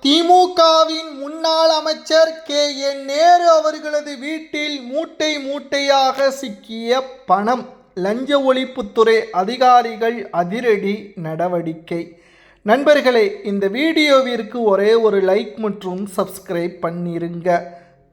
திமுகவின் முன்னாள் அமைச்சர் கே.என். நேரு அவர்களது வீட்டில் மூட்டை மூட்டையாக சிக்கிய பணம். லஞ்ச ஒழிப்புத்துறை அதிகாரிகள் அதிரடி நடவடிக்கை. நண்பர்களே, இந்த வீடியோவிற்கு ஒரே ஒரு லைக் மற்றும் சப்ஸ்கிரைப் பண்ணிருங்க.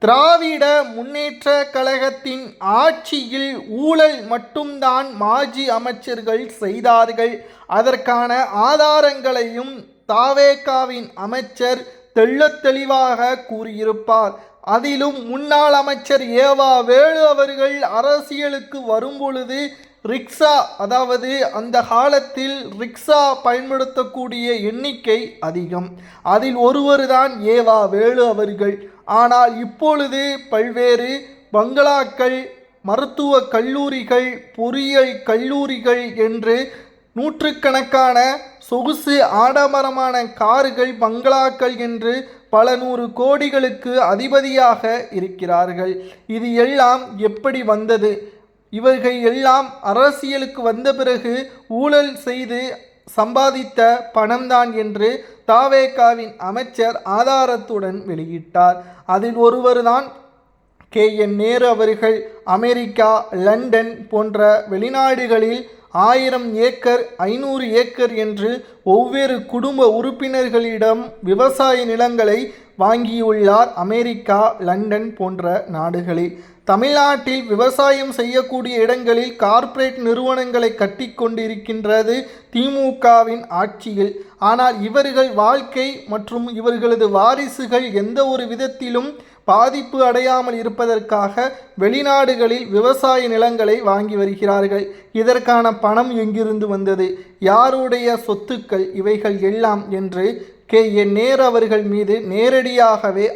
திராவிட முன்னேற்ற கழகத்தின் ஆட்சியில் ஊழல் மட்டும்தான் மாஜி அமைச்சர்கள் செய்தார்கள். அதற்கான ஆதாரங்களையும் தாவேகாவின் அமைச்சர் தெள்ளத் தெளிவாக கூறியிருப்பார். அதிலும் முன்னாள் அமைச்சர் ஏவா வேலு அவர்கள் அரசியலுக்கு வரும்பொழுது ரிக்ஷா, அதாவது அந்த காலத்தில் ரிக்ஷா பயன்படுத்தக்கூடிய எண்ணிக்கை அதிகம். அதில் ஒருவர்தான் ஏவா வேலு அவர்கள். ஆனால் இப்பொழுது பல்வேறு பங்களாக்கள், மருத்துவ கல்லூரிகள், பொறியியல் கல்லூரிகள் என்று நூற்றுக்கணக்கான சொகுசு ஆடம்பரமான கார்கள், பங்களாக்கள் என்று பல நூறு கோடிகளுக்கு அதிபதியாக இருக்கிறார்கள். இது எல்லாம் எப்படி வந்தது? இவர்கள் எல்லாம் அரசியலுக்கு வந்த பிறகு ஊழல் செய்து சம்பாதித்த பணம்தான் என்று தாவேகாவின் அமைச்சர் ஆதாரத்துடன் வெளியிட்டார். அதில் ஒருவர்தான் கே.என். நேரு அவர்கள். அமெரிக்கா, லண்டன் போன்ற வெளிநாடுகளில் 1000 ஏக்கர் 500 ஏக்கர் என்று ஒவ்வொரு குடும்ப உறுப்பினர்களிடம் விவசாய நிலங்களை வாங்கியுள்ளார். அமெரிக்கா, லண்டன் போன்ற நாடுகளில். தமிழ்நாட்டில் விவசாயம் செய்யக்கூடிய இடங்களில் கார்ப்பரேட் நிறுவனங்களை கட்டி கொண்டிருக்கின்றது திமுகவின் ஆட்சியில். ஆனால் இவர்கள் வாழ்க்கை மற்றும் இவர்களது வாரிசுகள் எந்த ஒரு விதத்திலும் பாதிப்பு அடையாமல் இருப்பதற்காக வெளிநாடுகளில் விவசாய நிலங்களை வாங்கி வருகிறார்கள். இதற்கான பணம் எங்கிருந்து வந்தது? யாருடைய சொத்துக்கள் இவைகள் எல்லாம் என்று கே.என். நேரு அவர்கள் மீது நேரடியாகவே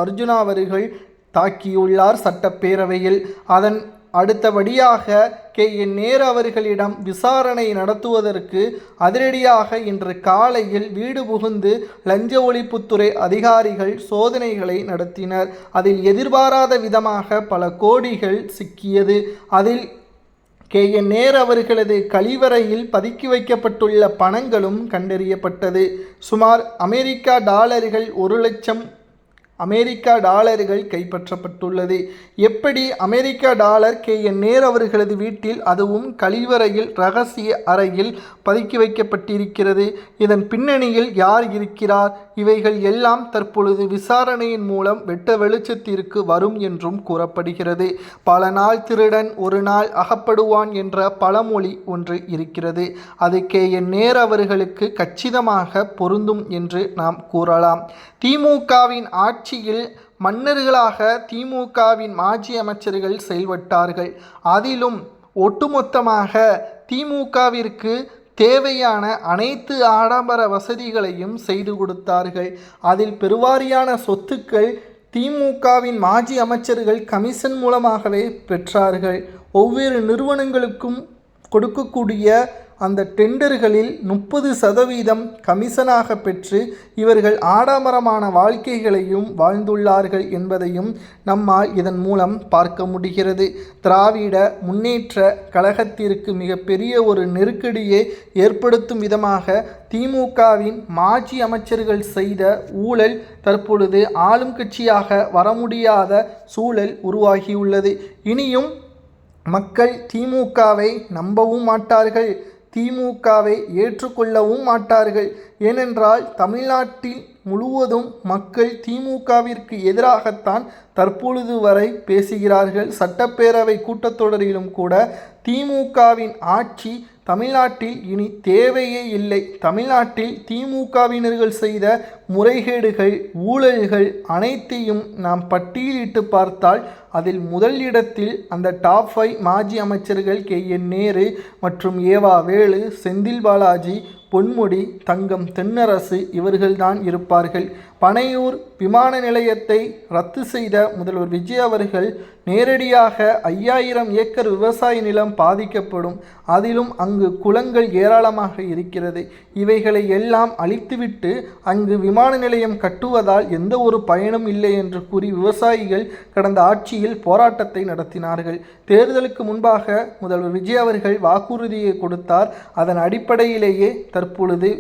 அர்ஜுனா அவர்கள் தாக்கியுள்ளார் சட்டப்பேரவையில். அதன் அடுத்தபடியாக கே.என். நேரு அவர்களிடம் விசாரணை நடத்துவதற்கு அதிரடியாக இன்று காலையில் வீடு புகுந்து லஞ்ச ஒழிப்புத்துறை அதிகாரிகள் சோதனைகளை நடத்தினர். அதில் எதிர்பாராத விதமாக பல கோடிகள் சிக்கியது. அதில் கே.என். நேரு அவர்களது கழிவறையில் பதுக்கி வைக்கப்பட்டுள்ள பணங்களும் கண்டறியப்பட்டது. சுமார் அமெரிக்கா டாலர்கள் 1 லட்சம் அமெரிக்கா டாலர்கள் கைப்பற்றப்பட்டுள்ளது. எப்படி அமெரிக்கா டாலர் கே.என். நேரு அவர்களது வீட்டில், அதுவும் கழிவறையில் ரகசிய அறையில் பதுக்கி வைக்கப்பட்டிருக்கிறது? இதன் பின்னணியில் யார் இருக்கிறார்? இவைகள் எல்லாம் தற்பொழுது விசாரணையின் மூலம் வெட்ட வெளிச்சத்திற்கு வரும் என்றும் கூறப்படுகிறது. பல நாள் திருடன் ஒரு நாள் அகப்படுவான் என்ற பழமொழி ஒன்று இருக்கிறது. அது கே.என். நேரு அவர்களுக்கு கச்சிதமாக பொருந்தும் என்று நாம் கூறலாம். திமுகவின் ஆட்சியில் மன்னர்களாக திமுகவின் மாஜி அமைச்சர்கள் செயல்பட்டார்கள். அதிலும் ஒட்டுமொத்தமாக திமுகவிற்கு தேவையான அனைத்து ஆடம்பர வசதிகளையும் செய்து கொடுத்தார்கள். அதில் பெருவாரியான சொத்துக்கள் திமுகவின் மாஜி அமைச்சர்கள் கமிஷன் மூலமாகவே பெற்றார்கள். ஒவ்வொரு நிறுவனங்களுக்கும் கொடுக்கக்கூடிய அந்த டெண்டர்களில் 30% கமிஷனாக பெற்று இவர்கள் ஆடம்பரமான வாழ்க்கைகளையும் வாழ்ந்துள்ளார்கள் என்பதையும் நம்மால் இதன் மூலம் பார்க்க முடிகிறது. திராவிட முன்னேற்ற கழகத்திற்கு மிகப்பெரிய ஒரு நெருக்கடியை ஏற்படுத்தும் விதமாக திமுகவின் மாஜி அமைச்சர்கள் செய்த ஊழல் தற்பொழுது ஆளும் கட்சியாக வர முடியாத சூழல் உருவாகியுள்ளது. இனியும் மக்கள் திமுகவை நம்பவும் மாட்டார்கள், திமுகவை ஏற்றுக்கொள்ளவும் மாட்டார்கள். ஏனென்றால் தமிழ்நாட்டில் முழுவதும் மக்கள் திமுகவிற்கு எதிராகத்தான் தற்பொழுது வரை பேசுகிறார்கள். சட்டப்பேரவை கூட்டத்தொடரிலும் கூட திமுகவின் ஆட்சி தமிழ்நாட்டில் இனி தேவையே இல்லை. தமிழ்நாட்டில் திமுகவினர்கள் செய்த முறைகேடுகள், ஊழல்கள் அனைத்தையும் நாம் பட்டியலிட்டு பார்த்தால் அதில் முதல் இடத்தில் அந்த டாப் 5 மாஜி அமைச்சர்கள் கே.என். நேரு மற்றும் ஏவா வேலு, செந்தில் பாலாஜி, பொன்முடி, தங்கம் தென்னரசு இவர்கள்தான் இருப்பார்கள். பனையூர் விமான நிலையத்தை ரத்து செய்த முதல்வர் விஜய் அவர்கள் நேரடியாக 5000 ஏக்கர் விவசாய நிலம் பாதிக்கப்படும், அதிலும் அங்கு குளங்கள் ஏராளமாக இருக்கிறது, இவைகளை எல்லாம் அழித்துவிட்டு அங்கு விமான நிலையம் கட்டுவதால் எந்த ஒரு பயனும் இல்லை என்று கூறி விவசாயிகள் கடந்த ஆட்சியில் போராட்டத்தை நடத்தினார்கள். தேர்தலுக்கு முன்பாக முதல்வர் விஜய் அவர்கள் வாக்குறுதியை கொடுத்தார். அதன் அடிப்படையிலேயே தற்பொழுது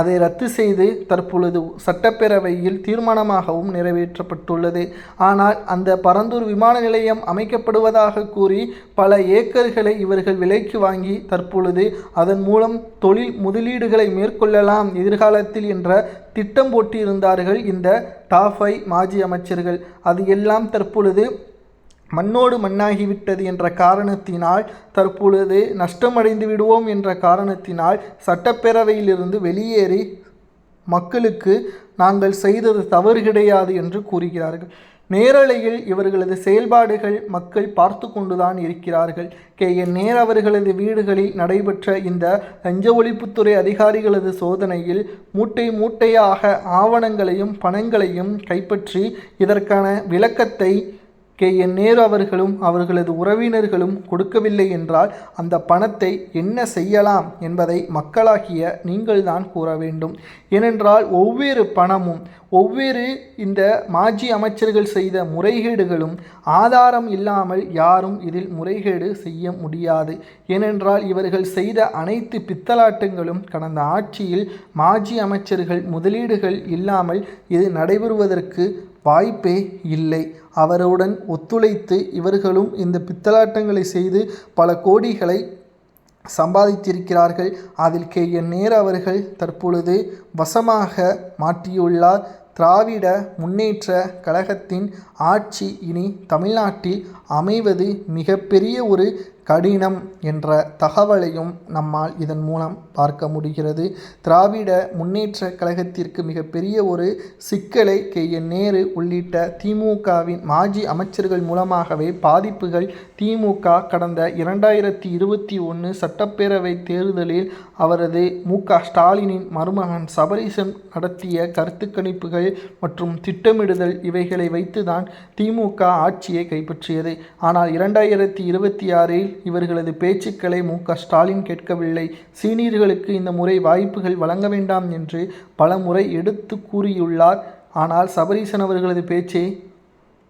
அதை ரத்து செய்து தற்பொழுது சட்டப்பேரவையில் தீர்மானமாகவும் நிறைவேற்றப்பட்டுள்ளது. ஆனால் அந்த பரந்தூர் விமான நிலையம் அமைக்கப்படுவதாக கூறி பல ஏக்கர்களை இவர்கள் விலைக்கு வாங்கி தற்பொழுது அதன் மூலம் தொழில் முதலீடுகளை மேற்கொள்ளலாம் எதிர்காலத்தில் என்ற திட்டம் போட்டியிருந்தார்கள் இந்த டாப் 5 மாஜி அமைச்சர்கள். அது எல்லாம் தற்பொழுது மண்ணோடு மண்ணாகிவிட்டது என்ற காரணத்தினால், தற்பொழுது நஷ்டமடைந்து விடுவோம் என்ற காரணத்தினால் சட்டப்பேரவையிலிருந்து வெளியேறி மக்களுக்கு நாங்கள் செய்தது தவறு கிடையாது என்று கூறுகிறார்கள். நேரலையில் இவர்களது செயல்பாடுகள் மக்கள் பார்த்து கொண்டுதான் இருக்கிறார்கள். KN நேரு அவர்களது வீடுகளில் நடைபெற்ற இந்த லஞ்ச ஒழிப்புத்துறை அதிகாரிகளது சோதனையில் மூட்டை மூட்டையாக ஆவணங்களையும் பணங்களையும் கைப்பற்றி இதற்கான விளக்கத்தை KN நேரு அவர்களும் அவர்களது உறவினர்களும் கொடுக்கவில்லை என்றால் அந்த பணத்தை என்ன செய்யலாம் என்பதை மக்களாகிய நீங்கள்தான் கூற வேண்டும். ஏனென்றால் ஒவ்வொரு பணமும் ஒவ்வொரு இந்த மாஜி அமைச்சர்கள் செய்த முறைகேடுகளும் ஆதாரம் இல்லாமல் யாரும் இதில் முறைகேடு செய்ய முடியாது. ஏனென்றால் இவர்கள் செய்த அனைத்து பித்தலாட்டங்களும் கடந்த ஆட்சியில் மாஜி அமைச்சர்கள் முதலீடுகள் இல்லாமல் இது நடைபெறுவதற்கு வாய்ப்பே இல்லை. அவருடன் ஒத்துழைத்து இவர்களும் இந்த பித்தலாட்டங்களை செய்து பல கோடிகளை சம்பாதித்திருக்கிறார்கள். அதில் KN நேரு அவர்கள் தற்பொழுது வசமாக மாற்றியுள்ளார். திராவிட முன்னேற்ற கழகத்தின் ஆட்சி இனி தமிழ்நாட்டில் அமைவது மிகப்பெரிய ஒரு கடினம் என்ற தகவலையும் நம்மால் இதன் மூலம் பார்க்க முடிகிறது. திராவிட முன்னேற்ற கழகத்திற்கு மிகப்பெரிய ஒரு சிக்கலை KN நேரு உள்ளிட்ட திமுகவின் மாஜி அமைச்சர்கள் மூலமாகவே பாதிப்புகள் திமுக கடந்த 2021 சட்டப்பேரவை தேர்தலில் அவரது MK ஸ்டாலினின் மருமகன் சபரீசன் நடத்திய கருத்து கணிப்புகள் மற்றும் திட்டமிடுதல் இவைகளை வைத்துதான் திமுக ஆட்சியை கைப்பற்றியது. ஆனால் 2026இல் இவர்களது பேச்சுக்களை MK ஸ்டாலின் கேட்கவில்லை. சீனியர்களுக்கு இந்த முறை வாய்ப்புகள் வழங்க வேண்டாம் என்று பல முறை எடுத்து கூறியுள்ளார். ஆனால் சபரீசன் அவர்களது பேச்சை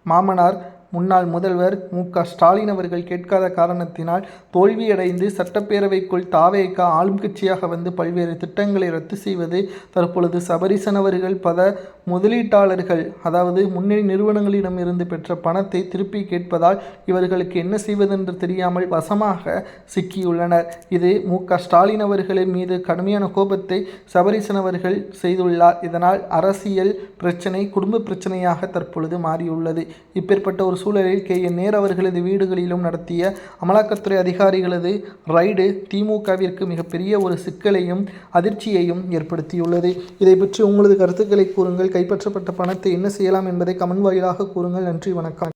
மாமனார் முன்னாள் முதல்வர் MK ஸ்டாலின் அவர்கள் கேட்காத காரணத்தினால் தோல்வியடைந்து சட்டப்பேரவைக்குள் தாவேக ஆளும் கட்சியாக வந்து பல்வேறு திட்டங்களை ரத்து செய்வது, தற்பொழுது சபரீசன் அவர்கள் பல முதலீட்டாளர்கள் அதாவது முன்னணி நிறுவனங்களிடமிருந்து பெற்ற பணத்தை திருப்பி கேட்பதால் இவர்களுக்கு என்ன செய்வதென்று தெரியாமல் வசமாக சிக்கியுள்ளனர். இது MK ஸ்டாலின் அவர்களின் மீது கடுமையான கோபத்தை சபரீசன் அவர்கள் செய்துள்ளார். இதனால் அரசியல் பிரச்சனை குடும்ப பிரச்சனையாக தற்பொழுது மாறியுள்ளது. இப்பேற்பட்ட ஒரு சூழலில் KN நேரு அவர்களது வீடுகளிலும் நடத்திய அமலாக்கத்துறை அதிகாரிகளது ரைடு திமுகவிற்கு மிகப்பெரிய ஒரு சிக்கலையும் அதிர்ச்சியையும் ஏற்படுத்தியுள்ளது. இதை பற்றி உங்களது கருத்துக்களை கூறுங்கள். கைப்பற்றப்பட்ட பணத்தை என்ன செய்யலாம் என்பதை கமெண்ட் வாயிலாக கூறுங்கள். நன்றி, வணக்கம்.